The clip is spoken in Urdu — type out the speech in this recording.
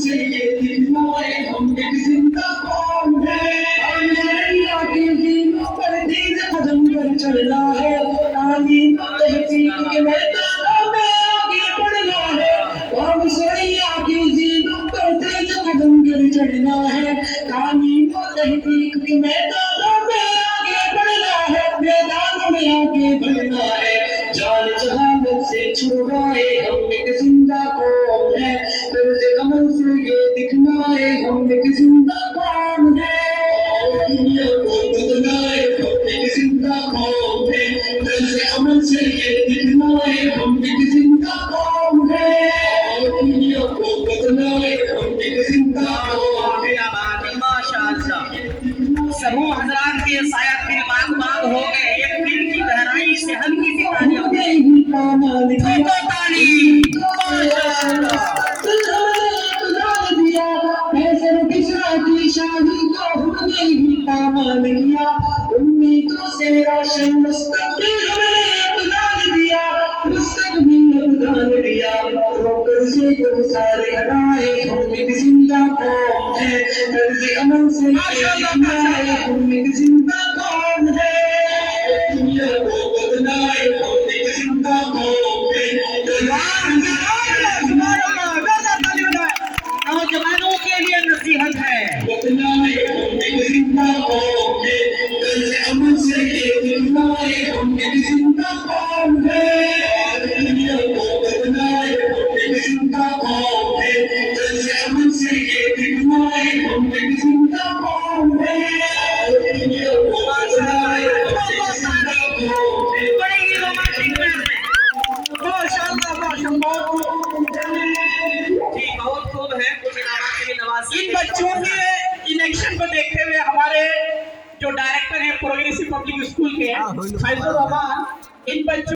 سے یہ دکھلائے ہم ایک زندہ قوم ہے، اللہ کے دینوں پر تیز قدم پر چلنا ہے، تعلیم و تحقیق کے میدانوں میں آگے بڑھنا ہے، قوم شرعیہ کے دینوں پر تیز قدم پر چلنا ہے، تعلیم و تحقیق کے میدانوں میں آگے بڑھنا ہے، میدانوں میں آگے بڑھنا ہے، جان جہالت سے چھڑائے ہم ایک زندہ قوم ہے، طرز عمل سے یہ دکھلائے ہم ایک زندہ قوم ہے، دنیا کو بدلائے ہم ایک زندہ قوم ہے، طرز عمل سے یہ دکھلائے ہم ایک زندہ قوم ہے، دنیا کو بدلائے ہم ایک زندہ قوم ہے۔ ماشاء اللہ، سبو حضرات کے شاید دل باغ باغ ہو گئے، ایک دل کی گہرائی سے ہلکی سی تالیاں ہو گئی۔ ٹھوکو تالی، ماشاء اللہ۔ شادی کو ہم نے ہی پامال کیا، امیدوں سے روشن مستقبل ہم نے اپنا دیا، مستقبل اپنا لیا، روکر سے گزارے ہٹائے ہم ایک زندہ قوم ہے، طرز عمل سے دکھلائے ہم ایک زندہ قوم ہے، دنیا کو بدلائے ہم ایک زندہ قوم ہے، نوجوانوں کے لیے نصیحت ہے۔ بدلائے ہم ایک زندہ قوم ہے، طرز عمل سے یہ دکھلائے ہم ایک زندہ قوم ہے، دنیا کو بدلائے ہم ایک زندہ قوم ہے، طرز عمل سے یہ دکھلائے ہم ایک زندہ قوم ہے، دنیا کو بدلائے ہم ایک زندہ قوم ہے۔ بڑے ہی رومانٹک میں ماشاء اللہ، ماشاء اللہ، جی بہت خوب ہے، کچھ انعامات سے بھی نوازی۔ ان بچوں کے الیکشن کو دیکھتے ہوئے ہمارے جو ڈائریکٹر ہیں پروگریسو پبلک اسکول کے فیض الرحمان، ان بچوں